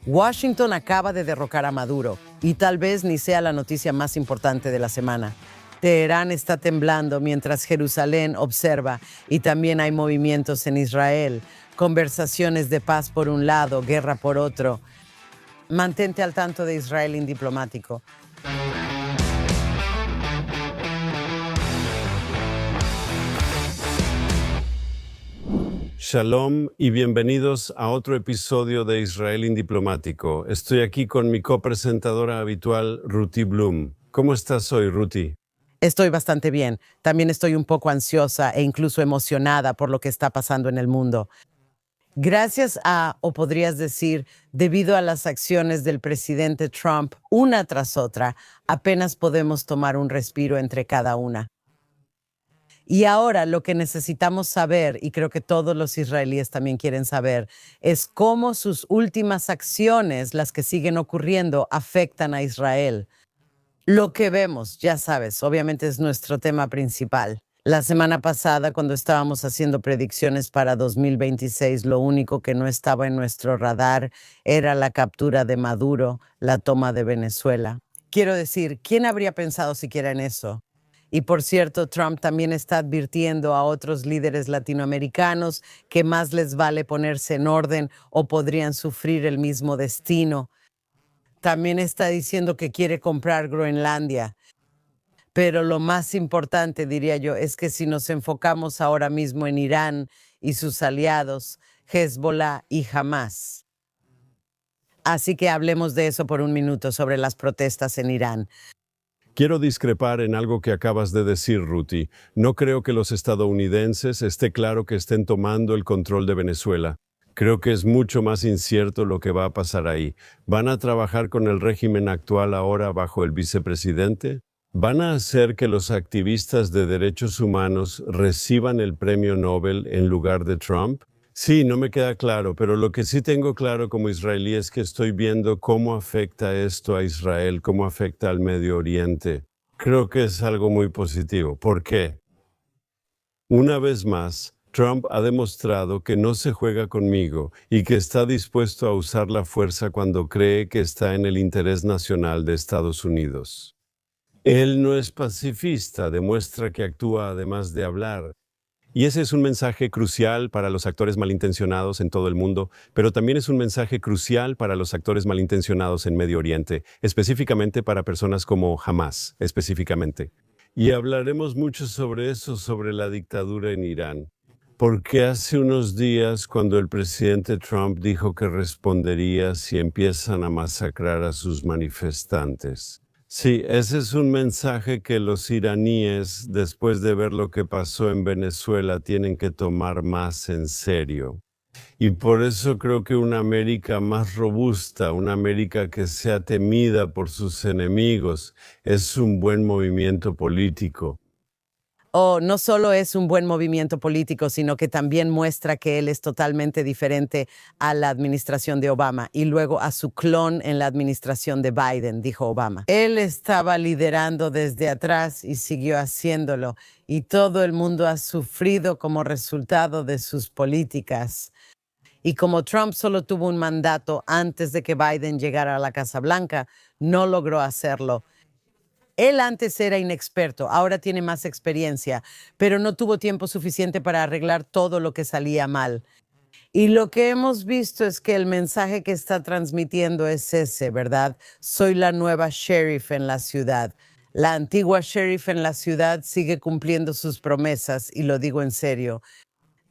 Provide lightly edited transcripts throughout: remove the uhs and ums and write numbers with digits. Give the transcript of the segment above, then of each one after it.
Washington acaba de derrocar a Maduro y tal vez ni sea la noticia más importante de la semana. Teherán está temblando mientras Jerusalén observa y también hay movimientos en Israel, conversaciones de paz por un lado, guerra por otro. Mantente al tanto de Israel Indiplomático. Shalom y bienvenidos a otro episodio de Israel Indiplomático. Estoy aquí con mi copresentadora habitual, Ruti Bloom. ¿Cómo estás hoy, Ruti? Estoy bastante bien. También estoy un poco ansiosa e incluso emocionada por lo que está pasando en el mundo. Gracias a, o podrías decir, debido a las acciones del presidente Trump, una tras otra, apenas podemos tomar un respiro entre cada una. Y ahora lo que necesitamos saber, y creo que todos los israelíes también quieren saber, es cómo sus últimas acciones, las que siguen ocurriendo, afectan a Israel. Lo que vemos, ya sabes, obviamente es nuestro tema principal. La semana pasada, cuando estábamos haciendo predicciones para 2026, lo único que no estaba en nuestro radar era la captura de Maduro, la toma de Venezuela. Quiero decir, ¿quién habría pensado siquiera en eso? Y por cierto, Trump también está advirtiendo a otros líderes latinoamericanos que más les vale ponerse en orden o podrían sufrir el mismo destino. También está diciendo que quiere comprar Groenlandia. Pero lo más importante, diría yo, es que si nos enfocamos ahora mismo en Irán y sus aliados, Hezbollah y Hamas. Así que hablemos de eso por un minuto, sobre las protestas en Irán. Quiero discrepar en algo que acabas de decir, Ruti. No creo que los estadounidenses esté claro que estén tomando el control de Venezuela. Creo que es mucho más incierto lo que va a pasar ahí. ¿Van a trabajar con el régimen actual ahora bajo el vicepresidente? ¿Van a hacer que los activistas de derechos humanos reciban el premio Nobel en lugar de Trump? Sí, no me queda claro, pero lo que sí tengo claro como israelí es que estoy viendo cómo afecta esto a Israel, cómo afecta al Medio Oriente. Creo que es algo muy positivo. ¿Por qué? Una vez más, Trump ha demostrado que no se juega conmigo y que está dispuesto a usar la fuerza cuando cree que está en el interés nacional de Estados Unidos. Él no es pacifista, demuestra que actúa además de hablar. Y ese es un mensaje crucial para los actores malintencionados en todo el mundo, pero también es un mensaje crucial para los actores malintencionados en Medio Oriente, específicamente para personas como Hamas, específicamente. Y hablaremos mucho sobre eso, sobre la dictadura en Irán. Porque hace unos días, cuando el presidente Trump dijo que respondería si empiezan a masacrar a sus manifestantes. Sí, ese es un mensaje que los iraníes, después de ver lo que pasó en Venezuela, tienen que tomar más en serio. Y por eso creo que una América más robusta, una América que sea temida por sus enemigos, es un buen movimiento político. No solo es un buen movimiento político, sino que también muestra que él es totalmente diferente a la administración de Obama y luego a su clon en la administración de Biden, dijo Obama. Él estaba liderando desde atrás y siguió haciéndolo, y todo el mundo ha sufrido como resultado de sus políticas. Y como Trump solo tuvo un mandato antes de que Biden llegara a la Casa Blanca, no logró hacerlo. Él antes era inexperto, ahora tiene más experiencia, pero no tuvo tiempo suficiente para arreglar todo lo que salía mal. Y lo que hemos visto es que el mensaje que está transmitiendo es ese, ¿verdad? Soy la nueva sheriff en la ciudad. La antigua sheriff en la ciudad sigue cumpliendo sus promesas, y lo digo en serio.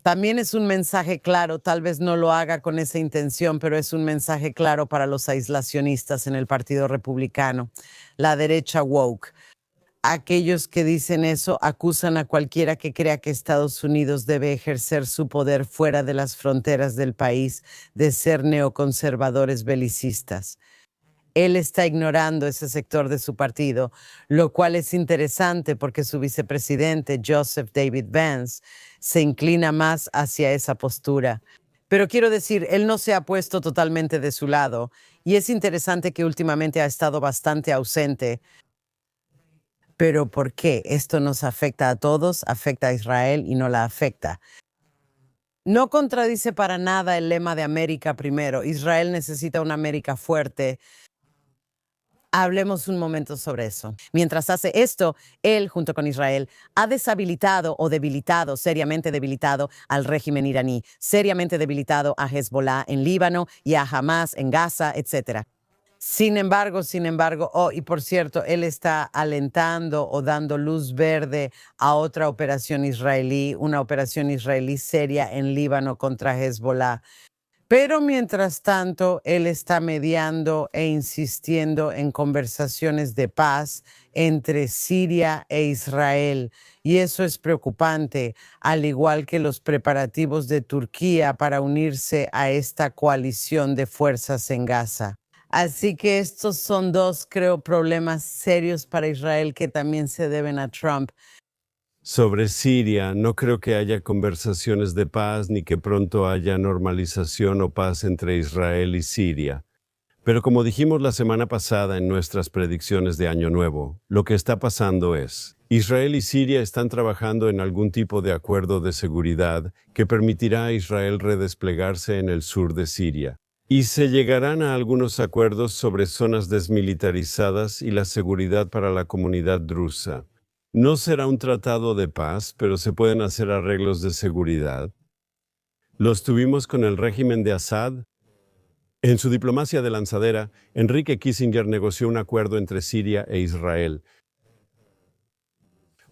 También es un mensaje claro, tal vez no lo haga con esa intención, pero es un mensaje claro para los aislacionistas en el Partido Republicano, la derecha woke. Aquellos que dicen eso acusan a cualquiera que crea que Estados Unidos debe ejercer su poder fuera de las fronteras del país de ser neoconservadores belicistas. Él está ignorando ese sector de su partido, lo cual es interesante porque su vicepresidente, Joseph David Vance, se inclina más hacia esa postura. Pero quiero decir, él no se ha puesto totalmente de su lado, y es interesante que últimamente ha estado bastante ausente. Pero ¿por qué? Esto nos afecta a todos, afecta a Israel y no la afecta. No contradice para nada el lema de América primero. Israel necesita una América fuerte. Hablemos un momento sobre eso. Mientras hace esto, él, junto con Israel, ha deshabilitado o debilitado, seriamente debilitado al régimen iraní, seriamente debilitado a Hezbollah en Líbano y a Hamas en Gaza, etc. Sin embargo, y por cierto, él está alentando o dando luz verde a otra operación israelí, una operación israelí seria en Líbano contra Hezbollah. Pero mientras tanto, él está mediando e insistiendo en conversaciones de paz entre Siria e Israel. Y eso es preocupante, al igual que los preparativos de Turquía para unirse a esta coalición de fuerzas en Gaza. Así que estos son dos, creo, problemas serios para Israel que también se deben a Trump. Sobre Siria, no creo que haya conversaciones de paz ni que pronto haya normalización o paz entre Israel y Siria. Pero como dijimos la semana pasada en nuestras predicciones de Año Nuevo, lo que está pasando es, Israel y Siria están trabajando en algún tipo de acuerdo de seguridad que permitirá a Israel redesplegarse en el sur de Siria. Y se llegarán a algunos acuerdos sobre zonas desmilitarizadas y la seguridad para la comunidad drusa. No será un tratado de paz, pero se pueden hacer arreglos de seguridad. Los tuvimos con el régimen de Assad. En su diplomacia de lanzadera, Enrique Kissinger negoció un acuerdo entre Siria e Israel.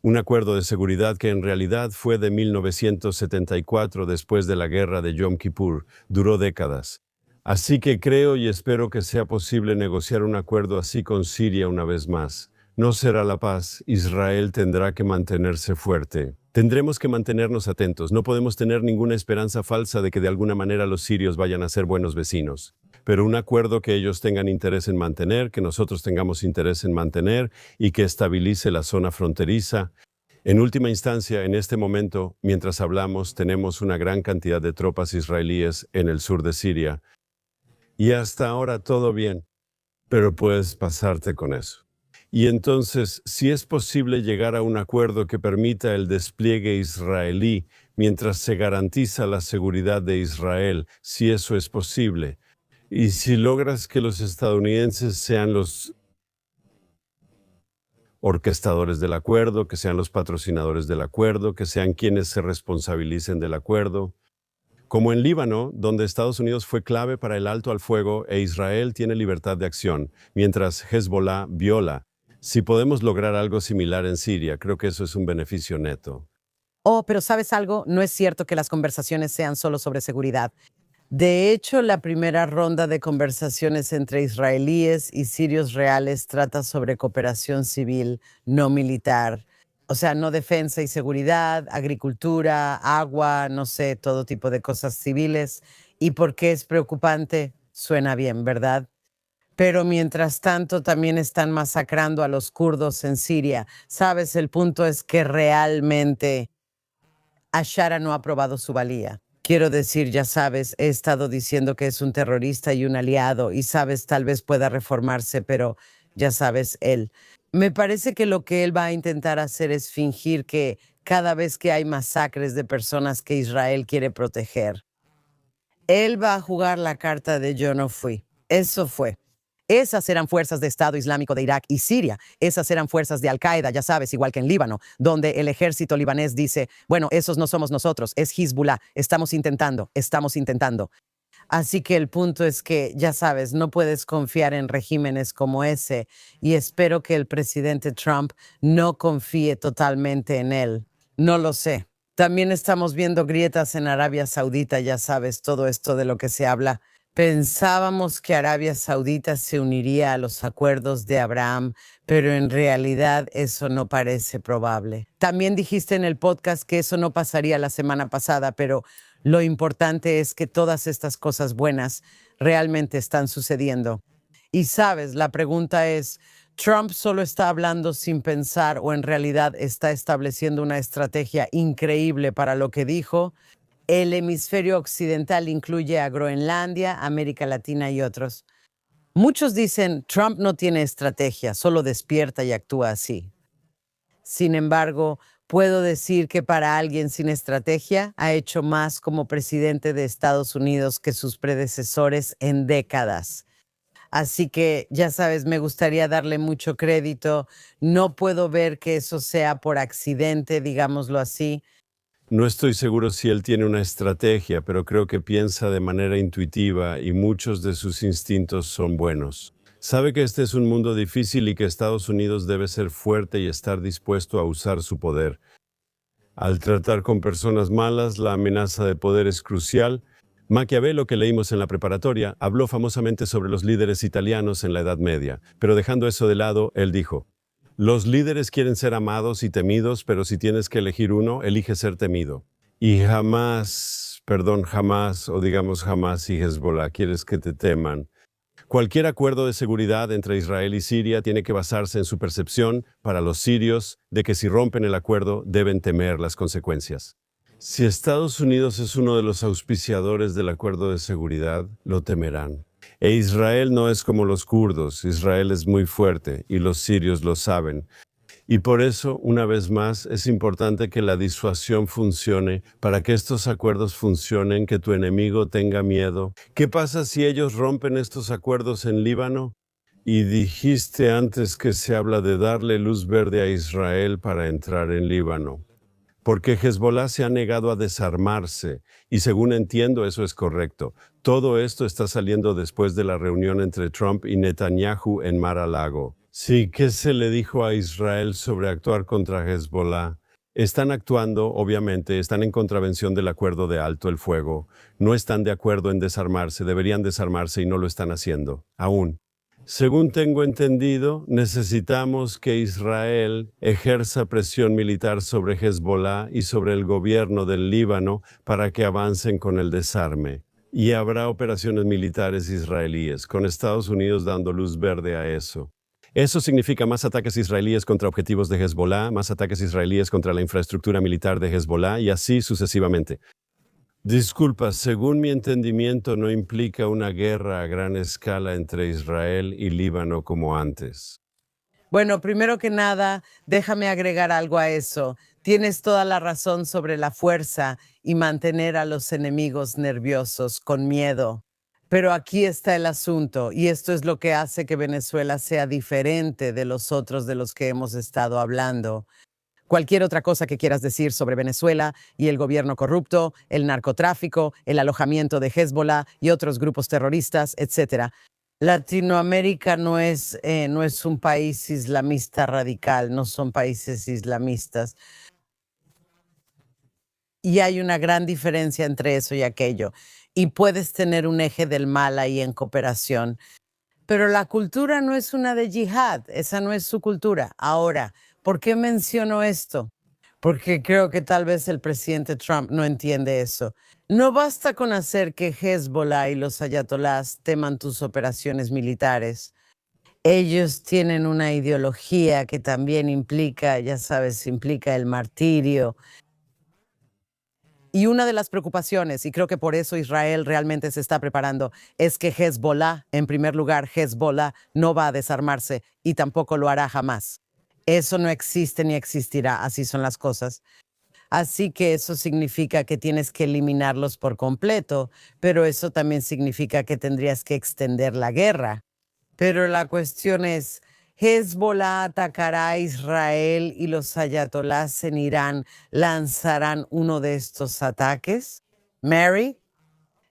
Un acuerdo de seguridad que en realidad fue de 1974, después de la guerra de Yom Kippur. Duró décadas. Así que creo y espero que sea posible negociar un acuerdo así con Siria una vez más. No será la paz, Israel tendrá que mantenerse fuerte. Tendremos que mantenernos atentos, no podemos tener ninguna esperanza falsa de que de alguna manera los sirios vayan a ser buenos vecinos. Pero un acuerdo que ellos tengan interés en mantener, que nosotros tengamos interés en mantener y que estabilice la zona fronteriza. En última instancia, en este momento, mientras hablamos, tenemos una gran cantidad de tropas israelíes en el sur de Siria. Y hasta ahora todo bien, pero puedes pasarte con eso. Y entonces, si es posible llegar a un acuerdo que permita el despliegue israelí mientras se garantiza la seguridad de Israel, si eso es posible, y si logras que los estadounidenses sean los orquestadores del acuerdo, que sean los patrocinadores del acuerdo, que sean quienes se responsabilicen del acuerdo, como en Líbano, donde Estados Unidos fue clave para el alto al fuego e Israel tiene libertad de acción, mientras Hezbollah viola. Si podemos lograr algo similar en Siria, creo que eso es un beneficio neto. Pero ¿sabes algo? No es cierto que las conversaciones sean solo sobre seguridad. De hecho, la primera ronda de conversaciones entre israelíes y sirios reales trata sobre cooperación civil, no militar. O sea, no defensa y seguridad, agricultura, agua, no sé, todo tipo de cosas civiles. ¿Y por qué es preocupante? Suena bien, ¿verdad? Pero mientras tanto también están masacrando a los kurdos en Siria. ¿Sabes? El punto es que realmente Ashara no ha probado su valía. Quiero decir, ya sabes, he estado diciendo que es un terrorista y un aliado, y sabes, tal vez pueda reformarse, pero ya sabes, él. Me parece que lo que él va a intentar hacer es fingir que cada vez que hay masacres de personas que Israel quiere proteger, él va a jugar la carta de yo no fui. Eso fue. Esas eran fuerzas de Estado Islámico de Irak y Siria. Esas eran fuerzas de Al-Qaeda, ya sabes, igual que en Líbano, donde el ejército libanés dice, bueno, esos no somos nosotros, es Hezbollah, estamos intentando. Así que el punto es que, ya sabes, no puedes confiar en regímenes como ese y espero que el presidente Trump no confíe totalmente en él. No lo sé. También estamos viendo grietas en Arabia Saudita, ya sabes, todo esto de lo que se habla. Pensábamos que Arabia Saudita se uniría a los acuerdos de Abraham, pero en realidad eso no parece probable. También dijiste en el podcast que eso no pasaría la semana pasada, pero lo importante es que todas estas cosas buenas realmente están sucediendo. Y sabes, la pregunta es, ¿Trump solo está hablando sin pensar o en realidad está estableciendo una estrategia increíble para lo que dijo? El hemisferio occidental incluye a Groenlandia, América Latina y otros. Muchos dicen, Trump no tiene estrategia, solo despierta y actúa así. Sin embargo, Puedo decir que para alguien sin estrategia ha hecho más como presidente de Estados Unidos que sus predecesores en décadas. Así que, ya sabes, me gustaría darle mucho crédito. No puedo ver que eso sea por accidente, digámoslo así. No estoy seguro si él tiene una estrategia, pero creo que piensa de manera intuitiva y muchos de sus instintos son buenos. Sabe que este es un mundo difícil y que Estados Unidos debe ser fuerte y estar dispuesto a usar su poder. Al tratar con personas malas, la amenaza de poder es crucial. Maquiavelo, que leímos en la preparatoria, habló famosamente sobre los líderes italianos en la Edad Media, pero dejando eso de lado, él dijo: los líderes quieren ser amados y temidos, pero si tienes que elegir uno, elige ser temido. Y jamás, o digamos jamás, si Hezbollah quieres que te teman. Cualquier acuerdo de seguridad entre Israel y Siria tiene que basarse en su percepción, para los sirios, de que si rompen el acuerdo deben temer las consecuencias. Si Estados Unidos es uno de los auspiciadores del acuerdo de seguridad, lo temerán. E Israel no es como los kurdos, Israel es muy fuerte y los sirios lo saben. Y por eso, una vez más, es importante que la disuasión funcione para que estos acuerdos funcionen, que tu enemigo tenga miedo. ¿Qué pasa si ellos rompen estos acuerdos en Líbano? Y dijiste antes que se habla de darle luz verde a Israel para entrar en Líbano. Porque Hezbollah se ha negado a desarmarse, y según entiendo eso es correcto. Todo esto está saliendo después de la reunión entre Trump y Netanyahu en Mar-a-Lago. Sí, ¿qué se le dijo a Israel sobre actuar contra Hezbollah? Están actuando, obviamente, están en contravención del acuerdo de alto el fuego. No están de acuerdo en desarmarse, deberían desarmarse y no lo están haciendo, aún. Según tengo entendido, necesitamos que Israel ejerza presión militar sobre Hezbollah y sobre el gobierno del Líbano para que avancen con el desarme. Y habrá operaciones militares israelíes, con Estados Unidos dando luz verde a eso. Eso significa más ataques israelíes contra objetivos de Hezbollah, más ataques israelíes contra la infraestructura militar de Hezbollah y así sucesivamente. Disculpa, según mi entendimiento, no implica una guerra a gran escala entre Israel y Líbano como antes. Bueno, primero que nada, déjame agregar algo a eso. Tienes toda la razón sobre la fuerza y mantener a los enemigos nerviosos, con miedo. Pero aquí está el asunto, y esto es lo que hace que Venezuela sea diferente de los otros de los que hemos estado hablando. Cualquier otra cosa que quieras decir sobre Venezuela y el gobierno corrupto, el narcotráfico, el alojamiento de Hezbollah y otros grupos terroristas, etc. Latinoamérica no es un país islamista radical, no son países islamistas. Y hay una gran diferencia entre eso y aquello. Y puedes tener un eje del mal ahí en cooperación. Pero la cultura no es una de yihad, esa no es su cultura. Ahora, ¿por qué menciono esto? Porque creo que tal vez el presidente Trump no entiende eso. No basta con hacer que Hezbollah y los ayatolás teman tus operaciones militares. Ellos tienen una ideología que también implica, ya sabes, implica el martirio. Y una de las preocupaciones, y creo que por eso Israel realmente se está preparando, es que Hezbollah, en primer lugar, Hezbollah no va a desarmarse y tampoco lo hará jamás. Eso no existe ni existirá, así son las cosas. Así que eso significa que tienes que eliminarlos por completo, pero eso también significa que tendrías que extender la guerra. Pero la cuestión es, Hezbollah atacará a Israel y los ayatolás en Irán lanzarán uno de estos ataques. Mary,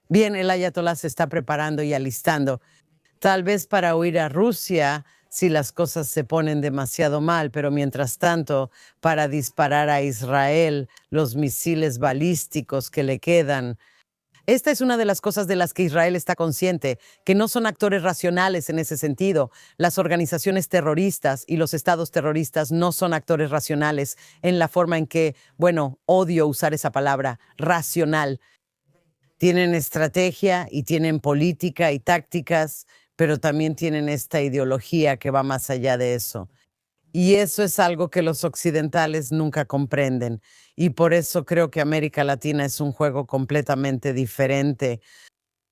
bien, el ayatolá se está preparando y alistando, tal vez para huir a Rusia si las cosas se ponen demasiado mal, pero mientras tanto, para disparar a Israel los misiles balísticos que le quedan. Esta es una de las cosas de las que Israel está consciente, que no son actores racionales en ese sentido. Las organizaciones terroristas y los estados terroristas no son actores racionales en la forma en que, bueno, odio usar esa palabra, racional. Tienen estrategia y tienen política y tácticas, pero también tienen esta ideología que va más allá de eso. Y eso es algo que los occidentales nunca comprenden. Y por eso creo que América Latina es un juego completamente diferente.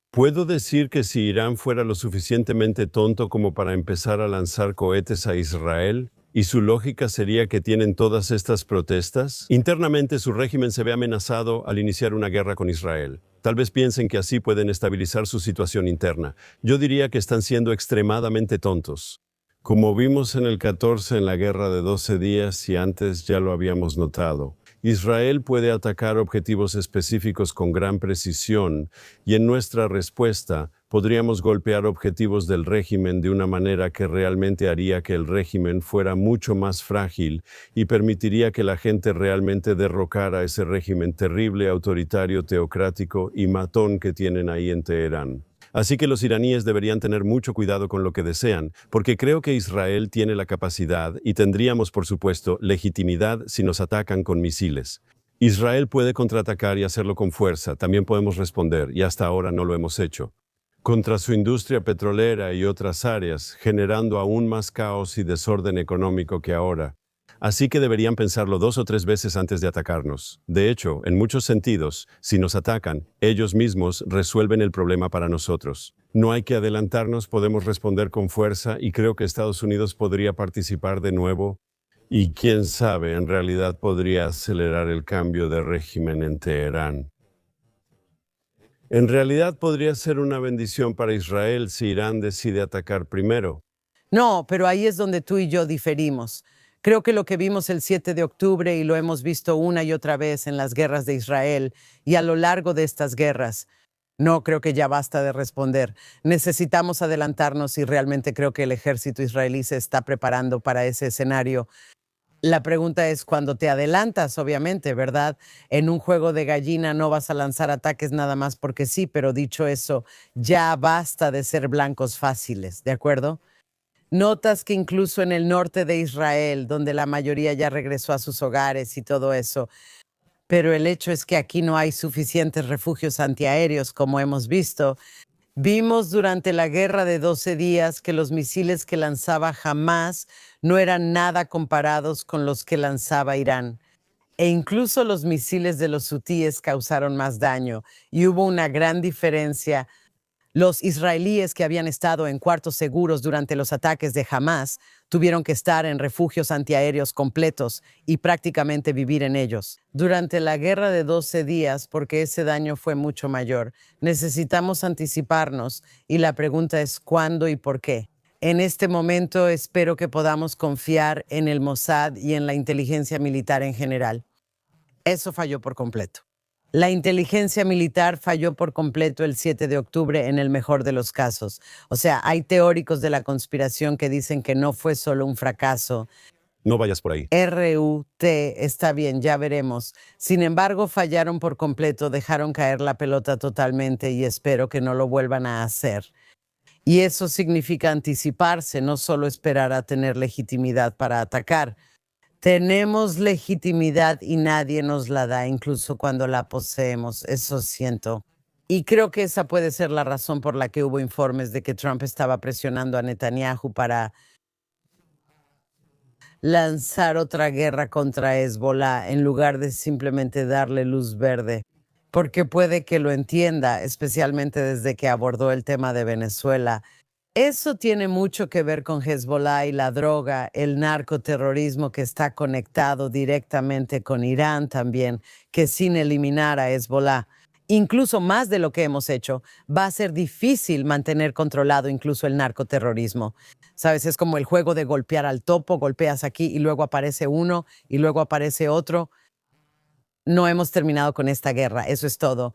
¿Puedo decir que si Irán fuera lo suficientemente tonto como para empezar a lanzar cohetes a Israel, ¿Y su lógica sería que tienen todas estas protestas? Internamente su régimen se ve amenazado al iniciar una guerra con Israel. Tal vez piensen que así pueden estabilizar su situación interna. Yo diría que están siendo extremadamente tontos. Como vimos en el 14 en la guerra de 12 días y antes ya lo habíamos notado. Israel puede atacar objetivos específicos con gran precisión y en nuestra respuesta podríamos golpear objetivos del régimen de una manera que realmente haría que el régimen fuera mucho más frágil y permitiría que la gente realmente derrocara ese régimen terrible, autoritario, teocrático y matón que tienen ahí en Teherán. Así que los iraníes deberían tener mucho cuidado con lo que desean, porque creo que Israel tiene la capacidad y tendríamos, por supuesto, legitimidad si nos atacan con misiles. Israel puede contraatacar y hacerlo con fuerza, también podemos responder, y hasta ahora no lo hemos hecho, contra su industria petrolera y otras áreas, generando aún más caos y desorden económico que ahora. Así que deberían pensarlo 2 o 3 veces antes de atacarnos. De hecho, en muchos sentidos, si nos atacan, ellos mismos resuelven el problema para nosotros. No hay que adelantarnos, podemos responder con fuerza y creo que Estados Unidos podría participar de nuevo. Y quién sabe, en realidad podría acelerar el cambio de régimen en Teherán. En realidad podría ser una bendición para Israel si Irán decide atacar primero. No, pero ahí es donde tú y yo diferimos. Creo que lo que vimos el 7 de octubre y lo hemos visto una y otra vez en las guerras de Israel y a lo largo de estas guerras, no creo que ya basta de responder. Necesitamos adelantarnos y realmente creo que el ejército israelí se está preparando para ese escenario. La pregunta es cuando te adelantas, obviamente, ¿verdad? En un juego de gallina no vas a lanzar ataques nada más porque sí, pero dicho eso, ya basta de ser blancos fáciles, ¿de acuerdo? Notas que incluso en el norte de Israel, donde la mayoría ya regresó a sus hogares y todo eso, pero el hecho es que aquí no hay suficientes refugios antiaéreos, como hemos visto. Vimos durante la guerra de 12 días que los misiles que lanzaba Hamás no eran nada comparados con los que lanzaba Irán. E incluso los misiles de los hutíes causaron más daño y hubo una gran diferencia. Los israelíes que habían estado en cuartos seguros durante los ataques de Hamás tuvieron que estar en refugios antiaéreos completos y prácticamente vivir en ellos. Durante la guerra de 12 días, porque ese daño fue mucho mayor, necesitamos anticiparnos y la pregunta es ¿cuándo y por qué? En este momento espero que podamos confiar en el Mossad y en la inteligencia militar en general. Eso falló por completo. La inteligencia militar falló por completo el 7 de octubre en el mejor de los casos. O sea, hay teóricos de la conspiración que dicen que no fue solo un fracaso. No vayas por ahí. RUT, está bien, ya veremos. Sin embargo, fallaron por completo, dejaron caer la pelota totalmente y espero que no lo vuelvan a hacer. Y eso significa anticiparse, no solo esperar a tener legitimidad para atacar. Tenemos legitimidad y nadie nos la da, incluso cuando la poseemos, eso siento. Y creo que esa puede ser la razón por la que hubo informes de que Trump estaba presionando a Netanyahu para lanzar otra guerra contra Hezbollah en lugar de simplemente darle luz verde. Porque puede que lo entienda, especialmente desde que abordó el tema de Venezuela. Eso tiene mucho que ver con Hezbollah y la droga, el narcoterrorismo que está conectado directamente con Irán también, que sin eliminar a Hezbollah, incluso más de lo que hemos hecho, va a ser difícil mantener controlado incluso el narcoterrorismo. Sabes, es como el juego de golpear al topo, golpeas aquí y luego aparece uno y luego aparece otro. No hemos terminado con esta guerra, eso es todo.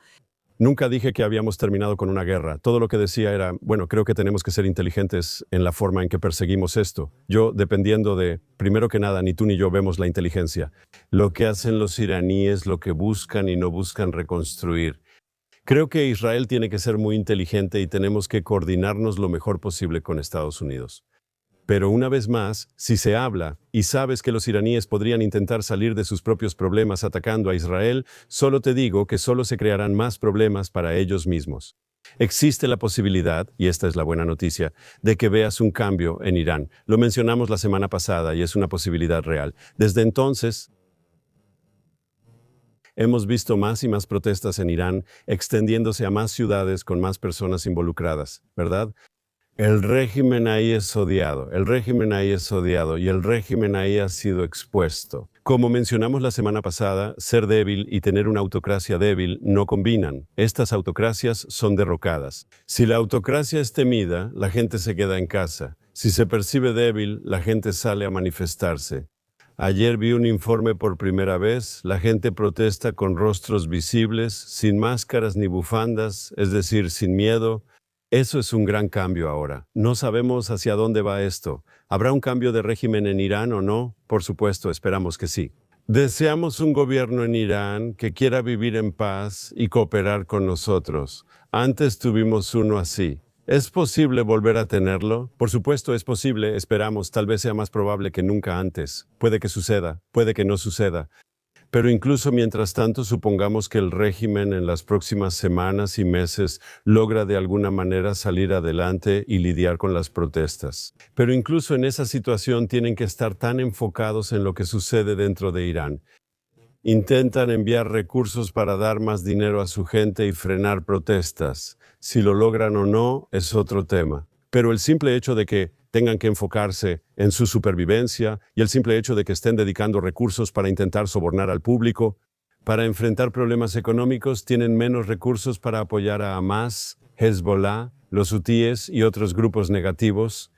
Nunca dije que habíamos terminado con una guerra. Todo lo que decía era, bueno, creo que tenemos que ser inteligentes en la forma en que perseguimos esto. Yo, dependiendo de, primero que nada, ni tú ni yo vemos la inteligencia. Lo que hacen los iraníes, lo que buscan y no buscan reconstruir. Creo que Israel tiene que ser muy inteligente y tenemos que coordinarnos lo mejor posible con Estados Unidos. Pero una vez más, si se habla y sabes que los iraníes podrían intentar salir de sus propios problemas atacando a Israel, solo te digo que solo se crearán más problemas para ellos mismos. Existe la posibilidad, y esta es la buena noticia, de que veas un cambio en Irán. Lo mencionamos la semana pasada y es una posibilidad real. Desde entonces, hemos visto más y más protestas en Irán, extendiéndose a más ciudades con más personas involucradas, ¿verdad? El régimen ahí es odiado, el régimen ahí es odiado y el régimen ahí ha sido expuesto. Como mencionamos la semana pasada, ser débil y tener una autocracia débil no combinan. Estas autocracias son derrocadas. Si la autocracia es temida, la gente se queda en casa. Si se percibe débil, la gente sale a manifestarse. Ayer vi un informe por primera vez. La gente protesta con rostros visibles, sin máscaras ni bufandas, es decir, sin miedo. Eso es un gran cambio ahora. No sabemos hacia dónde va esto. ¿Habrá un cambio de régimen en Irán o no? Por supuesto, esperamos que sí. Deseamos un gobierno en Irán que quiera vivir en paz y cooperar con nosotros. Antes tuvimos uno así. ¿Es posible volver a tenerlo? Por supuesto, es posible, esperamos, tal vez sea más probable que nunca antes. Puede que suceda, puede que no suceda. Pero incluso mientras tanto, supongamos que el régimen en las próximas semanas y meses logra de alguna manera salir adelante y lidiar con las protestas. Pero incluso en esa situación tienen que estar tan enfocados en lo que sucede dentro de Irán. Intentan enviar recursos para dar más dinero a su gente y frenar protestas. Si lo logran o no es otro tema. Pero el simple hecho de que tengan que enfocarse en su supervivencia y el simple hecho de que estén dedicando recursos para intentar sobornar al público, para enfrentar problemas económicos, tienen menos recursos para apoyar a Hamas, Hezbollah, los hutíes y otros grupos negativos.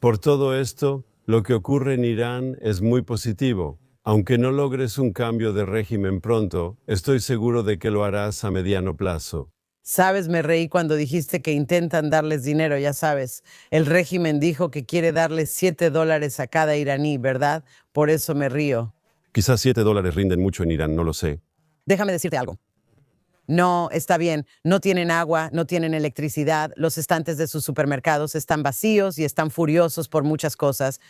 Por todo esto, lo que ocurre en Irán es muy positivo. Aunque no logres un cambio de régimen pronto, estoy seguro de que lo harás a mediano plazo. Sabes, me reí cuando dijiste que intentan darles dinero, ya sabes. El régimen dijo que quiere darles $7 a cada iraní, ¿verdad? Por eso me río. Quizás $7 rinden mucho en Irán, no lo sé. Déjame decirte algo. No, está bien, no tienen agua, no tienen electricidad, los estantes de sus supermercados están vacíos y están furiosos por muchas cosas.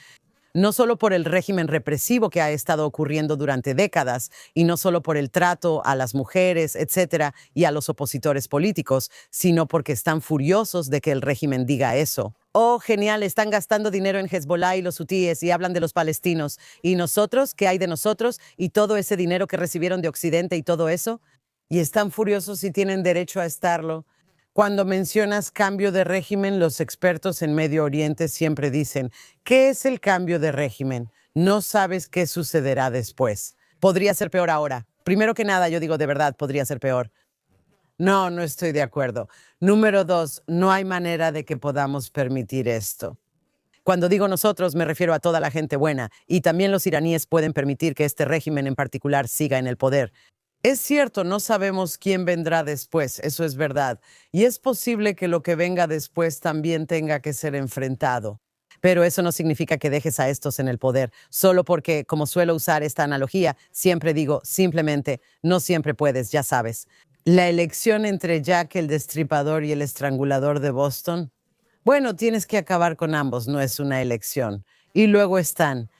No solo por el régimen represivo que ha estado ocurriendo durante décadas, y no solo por el trato a las mujeres, etcétera, y a los opositores políticos, sino porque están furiosos de que el régimen diga eso. Oh, genial, están gastando dinero en Hezbollah y los hutíes y hablan de los palestinos. ¿Y nosotros? ¿Qué hay de nosotros? ¿Y todo ese dinero que recibieron de Occidente y todo eso? Y están furiosos y tienen derecho a estarlo. Cuando mencionas cambio de régimen, los expertos en Medio Oriente siempre dicen, ¿qué es el cambio de régimen? No sabes qué sucederá después. Podría ser peor ahora. Primero que nada, yo digo de verdad, podría ser peor. No, no estoy de acuerdo. Número 2, no hay manera de que podamos permitir esto. Cuando digo nosotros, me refiero a toda la gente buena, y también los iraníes pueden permitir que este régimen en particular siga en el poder. Es cierto, no sabemos quién vendrá después, eso es verdad. Y es posible que lo que venga después también tenga que ser enfrentado. Pero eso no significa que dejes a estos en el poder, solo porque, como suelo usar esta analogía, siempre digo, simplemente, no siempre puedes, ya sabes. La elección entre Jack el Destripador y el Estrangulador de Boston. Bueno, tienes que acabar con ambos, no es una elección. Y luego están.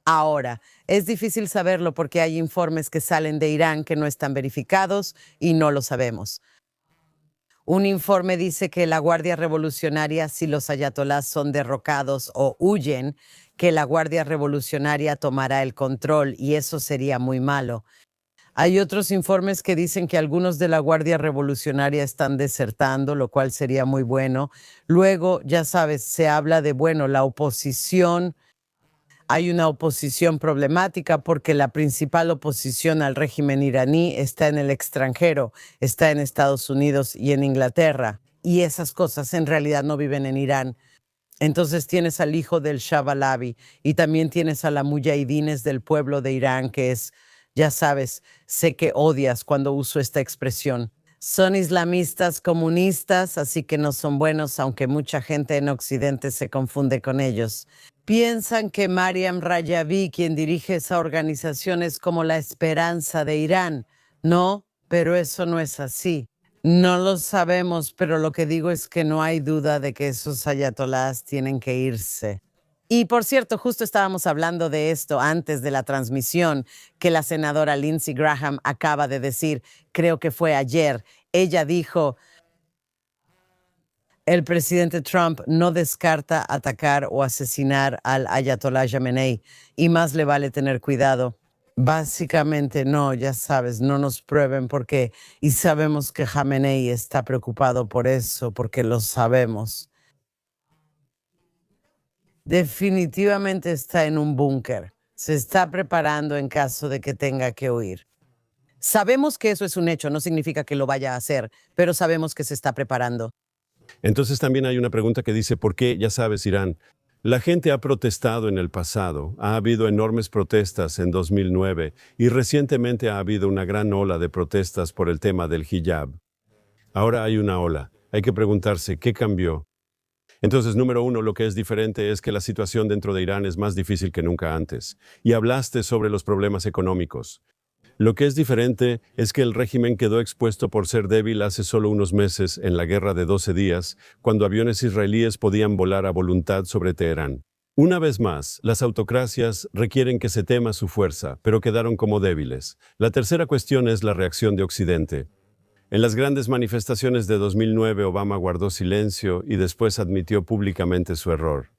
Ahora, es difícil saberlo porque hay informes que salen de Irán que no están verificados y no lo sabemos. Un informe dice que la Guardia Revolucionaria, si los ayatolás son derrocados o huyen, que la Guardia Revolucionaria tomará el control y eso sería muy malo. Hay otros informes que dicen que algunos de la Guardia Revolucionaria están desertando, lo cual sería muy bueno. Luego, ya sabes, se habla de, bueno, la oposición. Hay una oposición problemática porque la principal oposición al régimen iraní está en el extranjero, está en Estados Unidos y en Inglaterra. Y esas cosas en realidad no viven en Irán. Entonces tienes al hijo del Shah Pahlavi y también tienes a la mujahidines del pueblo de Irán, que es, ya sabes, sé que odias cuando uso esta expresión. Son islamistas comunistas, así que no son buenos, aunque mucha gente en Occidente se confunde con ellos. Piensan que Mariam Rajavi, quien dirige esa organización, es como la esperanza de Irán. No, pero eso no es así. No lo sabemos, pero lo que digo es que no hay duda de que esos ayatolás tienen que irse. Y por cierto, justo estábamos hablando de esto antes de la transmisión que la senadora Lindsey Graham acaba de decir, creo que fue ayer. Ella dijo, el presidente Trump no descarta atacar o asesinar al ayatolá Jamenei y más le vale tener cuidado. Básicamente no, ya sabes, no nos prueben por qué. Y sabemos que Jamenei está preocupado por eso, porque lo sabemos. Definitivamente está en un búnker. Se está preparando en caso de que tenga que huir. Sabemos que eso es un hecho, no significa que lo vaya a hacer, pero sabemos que se está preparando. Entonces también hay una pregunta que dice, ¿por qué? Ya sabes, Irán. La gente ha protestado en el pasado, ha habido enormes protestas en 2009 y recientemente ha habido una gran ola de protestas por el tema del hijab. Ahora hay una ola. Hay que preguntarse, ¿qué cambió? Entonces, número uno, lo que es diferente es que la situación dentro de Irán es más difícil que nunca antes. Y hablaste sobre los problemas económicos. Lo que es diferente es que el régimen quedó expuesto por ser débil hace solo unos meses en la guerra de 12 días, cuando aviones israelíes podían volar a voluntad sobre Teherán. Una vez más, las autocracias requieren que se tema su fuerza, pero quedaron como débiles. La tercera cuestión es la reacción de Occidente. En las grandes manifestaciones de 2009, Obama guardó silencio y después admitió públicamente su error.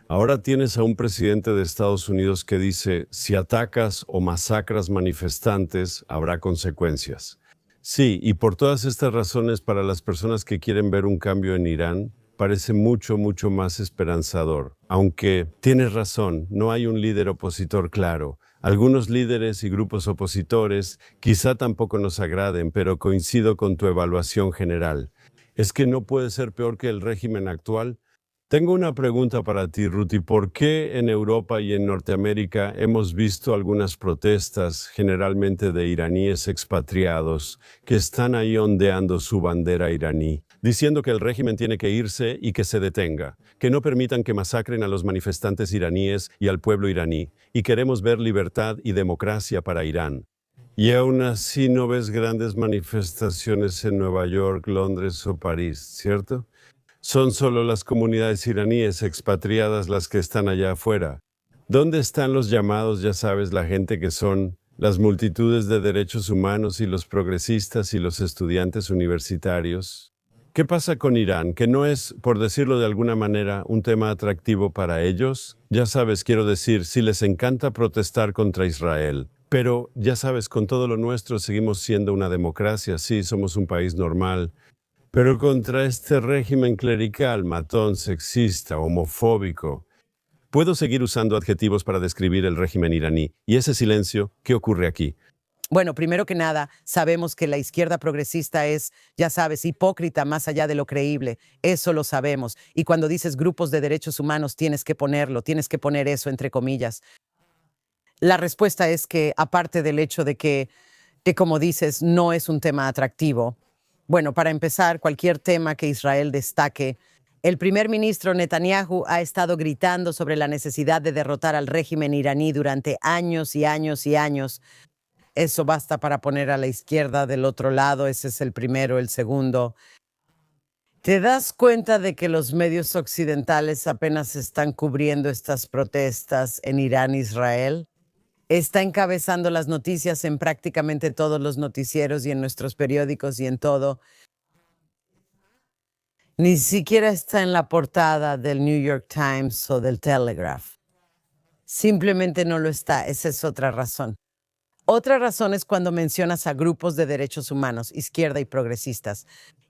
Ahora tienes a un presidente de Estados Unidos que dice, si atacas o masacras manifestantes, habrá consecuencias. Sí, y por todas estas razones, para las personas que quieren ver un cambio en Irán, parece mucho, mucho más esperanzador. Aunque tienes razón, no hay un líder opositor claro. Algunos líderes y grupos opositores quizá tampoco nos agraden, pero coincido con tu evaluación general. ¿Es que no puede ser peor que el régimen actual? Tengo una pregunta para ti, Ruti. ¿Por qué en Europa y en Norteamérica hemos visto algunas protestas, generalmente de iraníes expatriados, que están ahí ondeando su bandera iraní, diciendo que el régimen tiene que irse y que se detenga, que no permitan que masacren a los manifestantes iraníes y al pueblo iraní, y queremos ver libertad y democracia para Irán? Y aún así no ves grandes manifestaciones en Nueva York, Londres o París, ¿cierto? Son solo las comunidades iraníes expatriadas las que están allá afuera. ¿Dónde están los llamados, ya sabes, la gente que son las multitudes de derechos humanos y los progresistas y los estudiantes universitarios? ¿Qué pasa con Irán? ¿Que no es, por decirlo de alguna manera, un tema atractivo para ellos? Ya sabes, quiero decir, si les encanta protestar contra Israel. Pero, ya sabes, con todo lo nuestro seguimos siendo una democracia, sí, somos un país normal. Pero contra este régimen clerical, matón, sexista, homofóbico, puedo seguir usando adjetivos para describir el régimen iraní. Y ese silencio, ¿qué ocurre aquí? Bueno, primero que nada, sabemos que la izquierda progresista es, ya sabes, hipócrita más allá de lo creíble. Eso lo sabemos. Y cuando dices grupos de derechos humanos, tienes que poner eso entre comillas. La respuesta es que, aparte del hecho de que como dices, no es un tema atractivo. Bueno, para empezar, cualquier tema que Israel destaque, el primer ministro Netanyahu ha estado gritando sobre la necesidad de derrotar al régimen iraní durante años y años y años. Eso basta para poner a la izquierda del otro lado, ese es el primero. El segundo, ¿te das cuenta de que los medios occidentales apenas están cubriendo estas protestas en Irán e Israel? Está encabezando las noticias en prácticamente todos los noticieros y en nuestros periódicos y en todo. Ni siquiera está en la portada del New York Times o del Telegraph. Simplemente no lo está. Esa es otra razón. Otra razón es cuando mencionas a grupos de derechos humanos, izquierda y progresistas.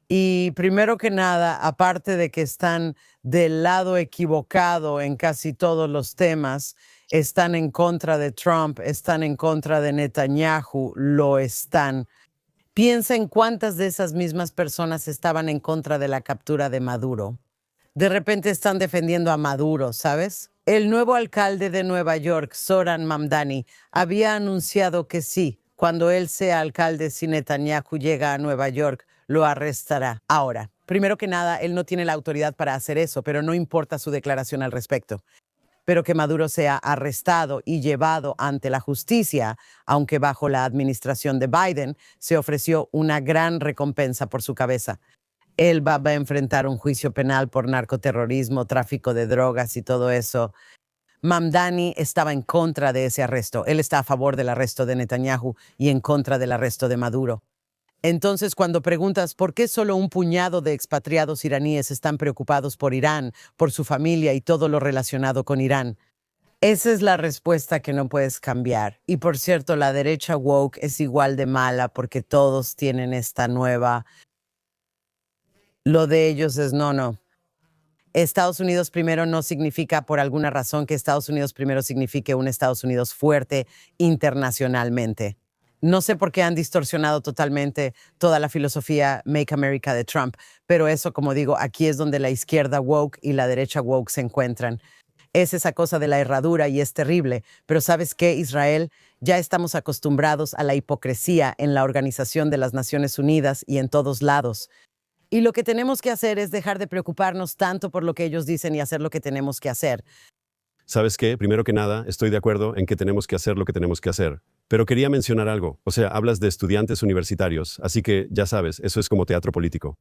Y primero que nada, aparte de que están del lado equivocado en casi todos los temas, están en contra de Trump, están en contra de Netanyahu, lo están. Piensa en cuántas de esas mismas personas estaban en contra de la captura de Maduro. De repente están defendiendo a Maduro, ¿sabes? El nuevo alcalde de Nueva York, Zoran Mamdani, había anunciado que sí, cuando él sea alcalde, si Netanyahu llega a Nueva York, lo arrestará. Ahora, primero que nada, él no tiene la autoridad para hacer eso, pero no importa su declaración al respecto. Pero que Maduro sea arrestado y llevado ante la justicia, aunque bajo la administración de Biden se ofreció una gran recompensa por su cabeza. Él va a enfrentar un juicio penal por narcoterrorismo, tráfico de drogas y todo eso. Mamdani estaba en contra de ese arresto. Él está a favor del arresto de Netanyahu y en contra del arresto de Maduro. Entonces, cuando preguntas por qué solo un puñado de expatriados iraníes están preocupados por Irán, por su familia y todo lo relacionado con Irán, esa es la respuesta que no puedes cambiar. Y por cierto, la derecha woke es igual de mala porque todos tienen esta nueva. Lo de ellos es no. Estados Unidos primero no significa, por alguna razón, que Estados Unidos primero signifique un Estados Unidos fuerte internacionalmente. No sé por qué han distorsionado totalmente toda la filosofía Make America de Trump, pero eso, como digo, aquí es donde la izquierda woke y la derecha woke se encuentran. Es esa cosa de la herradura y es terrible, pero ¿sabes qué, Israel? Ya estamos acostumbrados a la hipocresía en la Organización de las Naciones Unidas y en todos lados. Y lo que tenemos que hacer es dejar de preocuparnos tanto por lo que ellos dicen y hacer lo que tenemos que hacer. ¿Sabes qué? Primero que nada, estoy de acuerdo en que tenemos que hacer lo que tenemos que hacer. Pero quería mencionar algo. O sea, hablas de estudiantes universitarios, así que ya sabes, eso es como teatro político.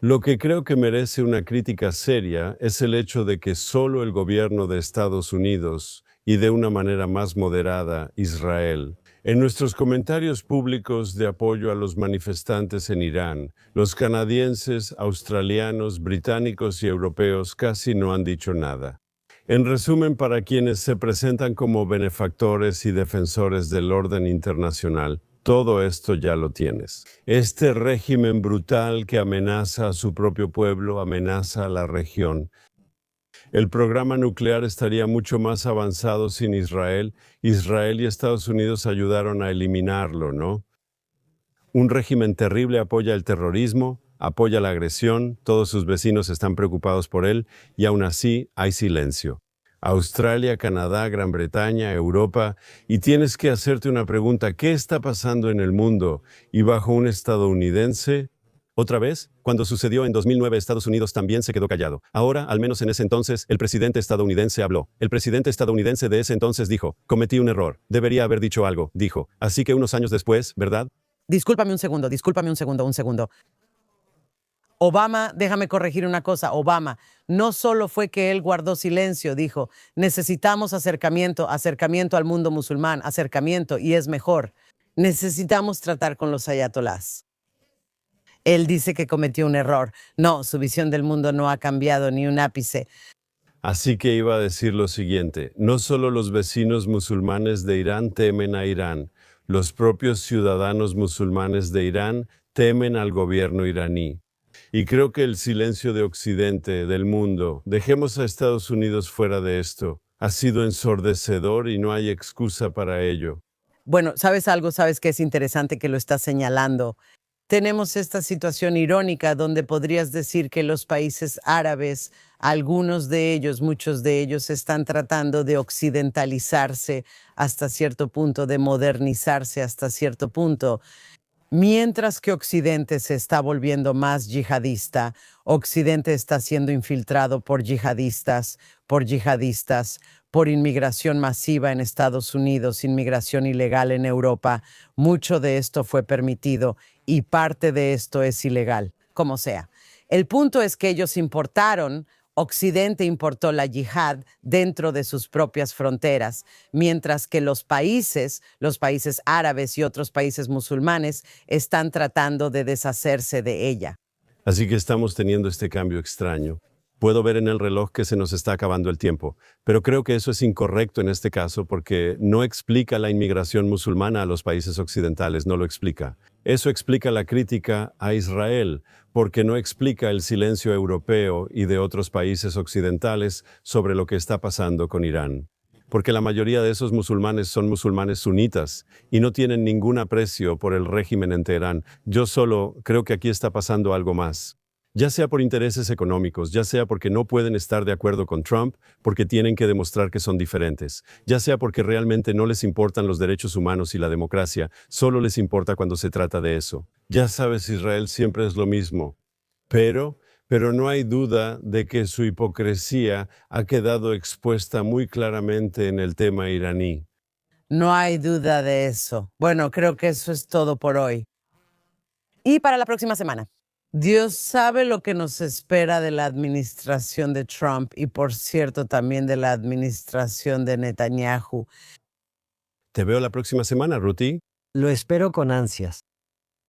Lo que creo que merece una crítica seria es el hecho de que solo el gobierno de Estados Unidos y de una manera más moderada Israel, en nuestros comentarios públicos de apoyo a los manifestantes en Irán, los canadienses, australianos, británicos y europeos casi no han dicho nada. En resumen, para quienes se presentan como benefactores y defensores del orden internacional, todo esto ya lo tienes. Este régimen brutal que amenaza a su propio pueblo, amenaza a la región. El programa nuclear estaría mucho más avanzado sin Israel. Israel y Estados Unidos ayudaron a eliminarlo, ¿no? Un régimen terrible apoya el terrorismo, apoya la agresión, todos sus vecinos están preocupados por él y aún así hay silencio. Australia, Canadá, Gran Bretaña, Europa, y tienes que hacerte una pregunta, ¿qué está pasando en el mundo? Y bajo un estadounidense, otra vez, cuando sucedió en 2009, Estados Unidos también se quedó callado. Ahora, al menos en ese entonces, el presidente estadounidense habló. El presidente estadounidense de ese entonces dijo, cometí un error, debería haber dicho algo, dijo. Así que unos años después, ¿verdad? Discúlpame un segundo, un segundo. Obama, déjame corregir una cosa, Obama no solo fue que él guardó silencio, dijo, necesitamos acercamiento al mundo musulmán, acercamiento, y es mejor. Necesitamos tratar con los ayatolás. Él dice que cometió un error. No, su visión del mundo no ha cambiado ni un ápice. Así que iba a decir lo siguiente, no solo los vecinos musulmanes de Irán temen a Irán, los propios ciudadanos musulmanes de Irán temen al gobierno iraní. Y creo que el silencio de Occidente, del mundo, dejemos a Estados Unidos fuera de esto, ha sido ensordecedor y no hay excusa para ello. Bueno, ¿sabes algo? ¿Sabes qué es interesante que lo estás señalando? Tenemos esta situación irónica donde podrías decir que los países árabes, algunos de ellos, muchos de ellos, están tratando de occidentalizarse hasta cierto punto, de modernizarse hasta cierto punto. Mientras que Occidente se está volviendo más yihadista, Occidente está siendo infiltrado por yihadistas, por inmigración masiva en Estados Unidos, inmigración ilegal en Europa. Mucho de esto fue permitido y parte de esto es ilegal, como sea. El punto es que ellos importaron, Occidente importó la yihad dentro de sus propias fronteras, mientras que los países árabes y otros países musulmanes están tratando de deshacerse de ella. Así que estamos teniendo este cambio extraño. Puedo ver en el reloj que se nos está acabando el tiempo, pero creo que eso es incorrecto en este caso porque no explica la inmigración musulmana a los países occidentales, no lo explica. Eso explica la crítica a Israel, porque no explica el silencio europeo y de otros países occidentales sobre lo que está pasando con Irán. Porque la mayoría de esos musulmanes son musulmanes sunitas y no tienen ningún aprecio por el régimen en Teherán. Yo solo creo que aquí está pasando algo más. Ya sea por intereses económicos, ya sea porque no pueden estar de acuerdo con Trump, porque tienen que demostrar que son diferentes, ya sea porque realmente no les importan los derechos humanos y la democracia, solo les importa cuando se trata de eso. Ya sabes, Israel siempre es lo mismo. Pero no hay duda de que su hipocresía ha quedado expuesta muy claramente en el tema iraní. No hay duda de eso. Bueno, creo que eso es todo por hoy. Y para la próxima semana. Dios sabe lo que nos espera de la administración de Trump y, por cierto, también de la administración de Netanyahu. Te veo la próxima semana, Ruti. Lo espero con ansias.